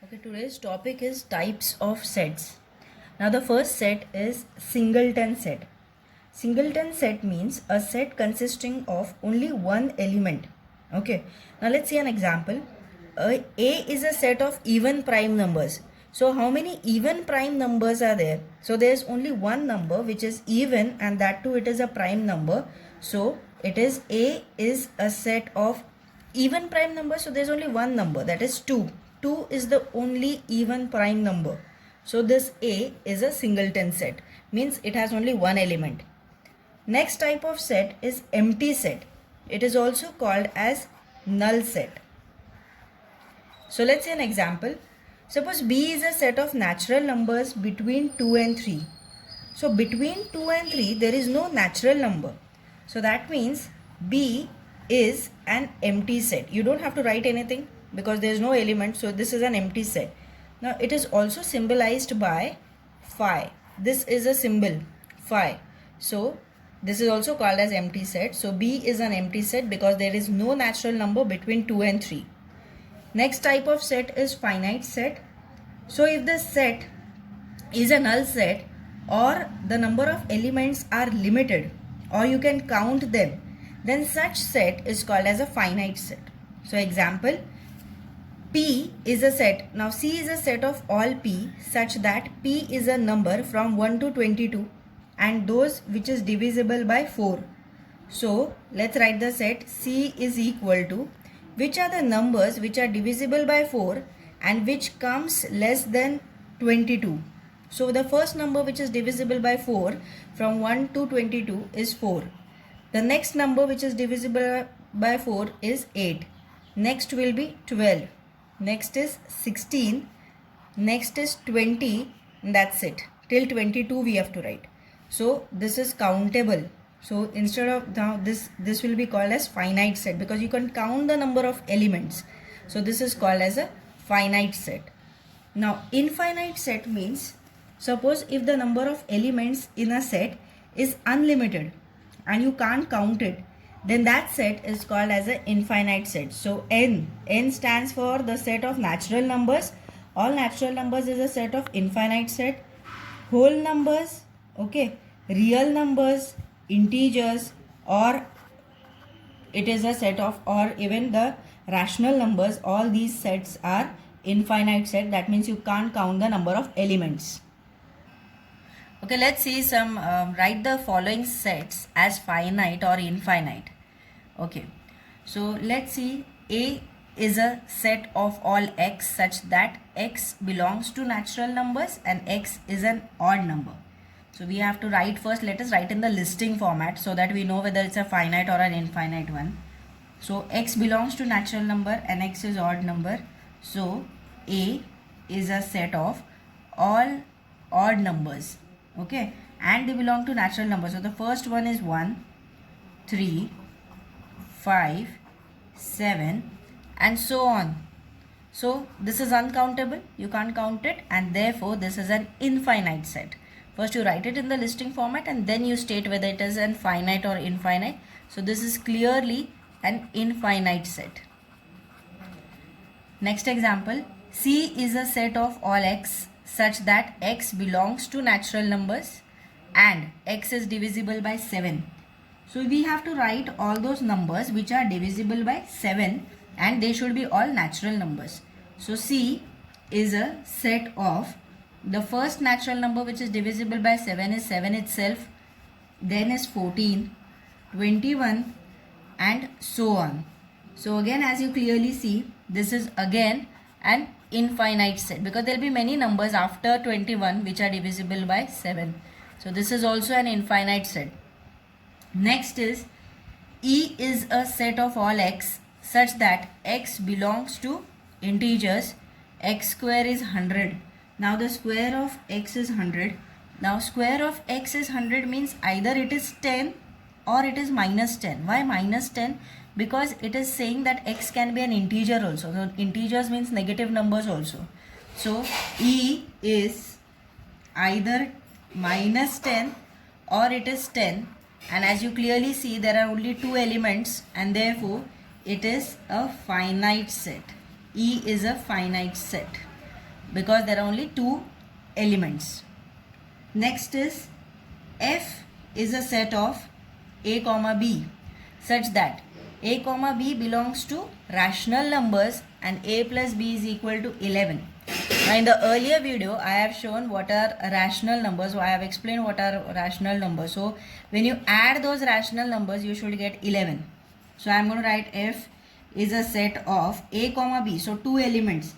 Okay, today's topic is types of sets. Now, the first set is singleton set. Singleton set means a set consisting of only one element. Okay, now let's see an example. A is a set of even prime numbers. So, how many even prime numbers are there? So, there's only one number which is even, and that too it is a prime number. So, it is A is a set of even prime number. So, there's only one number, that is 2. 2 is the only even prime number. So, this A is a singleton set, means it has only one element. Next type of set is empty set. It is also called as null set. So let's say an example. Suppose B is a set of natural numbers between 2 and 3. So between 2 and 3 there is no natural number. So that means B is an empty set. You don't have to write anything because there is no element. So this is an empty set. Now it is also symbolized by phi. This is a symbol phi. So this is also called as empty set. So B is an empty set because there is no natural number between 2 and 3. Next type of set is finite set. So if the set is a null set or the number of elements are limited or you can count them, then such set is called as a finite set. So example, P is a set. Now C is a set of all P such that P is a number from 1 to 22 and those which is divisible by 4. So let's write the set C is equal to which are the numbers which are divisible by 4 and which comes less than 22. So the first number which is divisible by 4 from 1 to 22 is 4. The next number which is divisible by 4 is 8. Next will be 12. Next is 16. Next is 20. And that's it. Till 22 we have to write. So this is countable. So instead of now this will be called as finite set because you can count the number of elements. So this is called as a finite set. Now infinite set means suppose if the number of elements in a set is unlimited and you can't count it, then that set is called as an infinite set. So n stands for the set of natural numbers. All natural numbers is a set of infinite set. Whole numbers, okay, real numbers, integers, or it is a set of, or even the rational numbers, all these sets are infinite set. That means you can't count the number of elements. Okay, let's see some, write the following sets as finite or infinite. Okay, so let's see, A is a set of all x such that x belongs to natural numbers and x is an odd number. So we have to write first, let us write in the listing format so that we know whether it's a finite or an infinite one. So x belongs to natural number and x is odd number. So A is a set of all odd numbers, okay, and they belong to natural numbers. So the first one is 1, 3, 5, 7 and so on. So this is uncountable, you can't count it, and therefore this is an infinite set. First you write it in the listing format and then you state whether it is an finite or infinite. So this is clearly an infinite set. Next example, C is a set of all x such that x belongs to natural numbers and x is divisible by 7. So we have to write all those numbers which are divisible by 7 and they should be all natural numbers. So C is a set of the first natural number which is divisible by 7 is 7 itself, then is 14, 21 and so on. So again, as you clearly see, this is again an infinite set because there will be many numbers after 21 which are divisible by 7. So this is also an infinite set. Next is E is a set of all x such that x belongs to integers. X square is 100. Now the square of x is 100. Now square of x is 100 means either it is 10 or it is minus 10. Why minus 10? Because it is saying that x can be an integer also. So integers means negative numbers also. So E is either minus 10 or it is 10. And as you clearly see, there are only two elements and therefore it is a finite set. E is a finite set. because there are only two elements. Next is F is a set of A comma B such that A comma B belongs to rational numbers and A plus B is equal to 11. Now in the earlier video I have shown what are rational numbers, so I have explained what are rational numbers. So when you add those rational numbers you should get 11. So I am going to write F is a set of A comma B, so two elements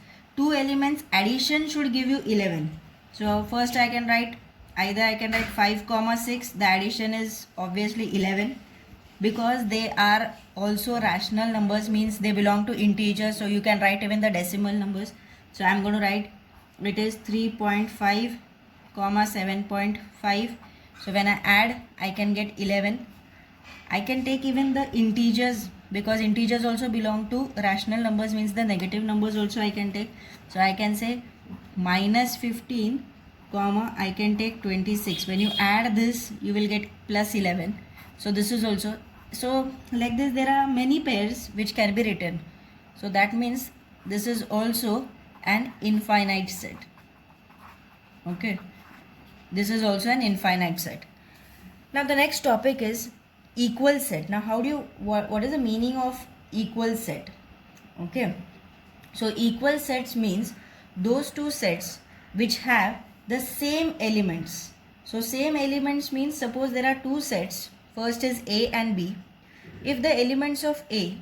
addition should give you 11. So first I can write 5 comma 6, the addition is obviously 11 because they are also rational numbers, means they belong to integers, so you can write even the decimal numbers. So I am going to write it is 3.5 comma 7.5. so when I add I can get 11. I can take even the integers because integers also belong to rational numbers, means the negative numbers also I can take. So I can say minus 15 comma I can take 26. When you add this you will get plus 11. So this is also, so like this there are many pairs which can be written. So that means this is also an infinite set. Okay, this is also an infinite set. Now the next topic is equal set. Now how do you, what is the meaning of equal set? Okay, so equal sets means those two sets which have the same elements. So same elements means suppose there are two sets, first is A and B. If the elements of A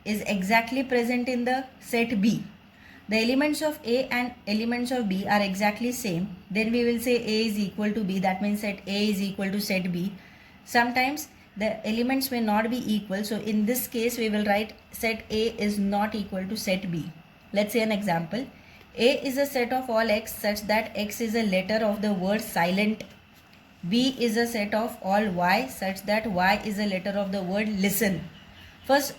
is exactly present in the set B, the elements of A and elements of B are exactly same, then we will say A is equal to B. That means set A is equal to set B. Sometimes the elements may not be equal, so in this case we will write set A is not equal to set B. Let's say an example. A is a set of all x such that x is a letter of the word silent. B is a set of all y such that y is a letter of the word listen. First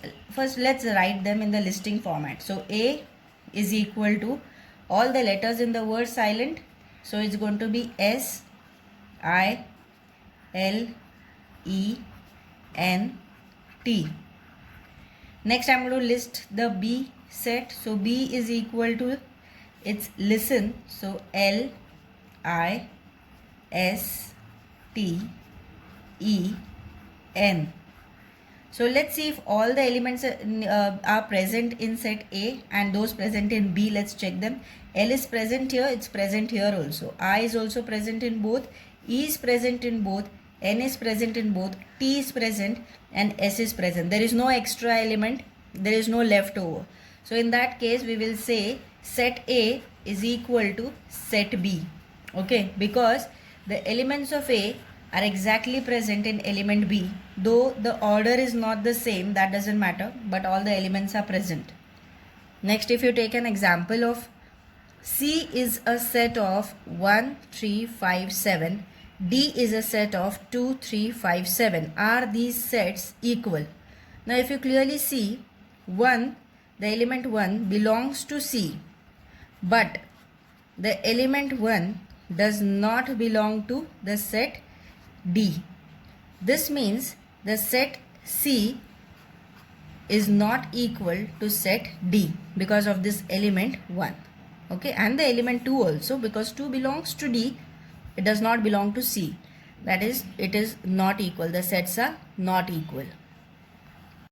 let's write them in the listing format. So A is equal to all the letters in the word silent. So it's going to be S, I, L, E, N, T. Next I'm going to list the B set. So B is equal to its listen. So L, I, S, T, E, N. So let's see if all the elements are present in set A and those present in B. Let's check them. L is present here, it's present here also. I is also present in both. E is present in both. N is present in both. T is present and S is present. There is no extra element. There is no leftover. So in that case we will say set A is equal to set B. Okay, because the elements of A are exactly present in element B. Though the order is not the same, that doesn't matter, but all the elements are present. Next, if you take an example of C is a set of 1, 3, 5, 7. D is a set of 2, 3, 5, 7. Are these sets equal? Now if you clearly see, 1, the element 1 belongs to C, but the element 1 does not belong to the set D. This means the set C is not equal to set D because of this element 1. Okay, and the element 2 also, because 2 belongs to D, it does not belong to C. That is, it is not equal. The sets are not equal.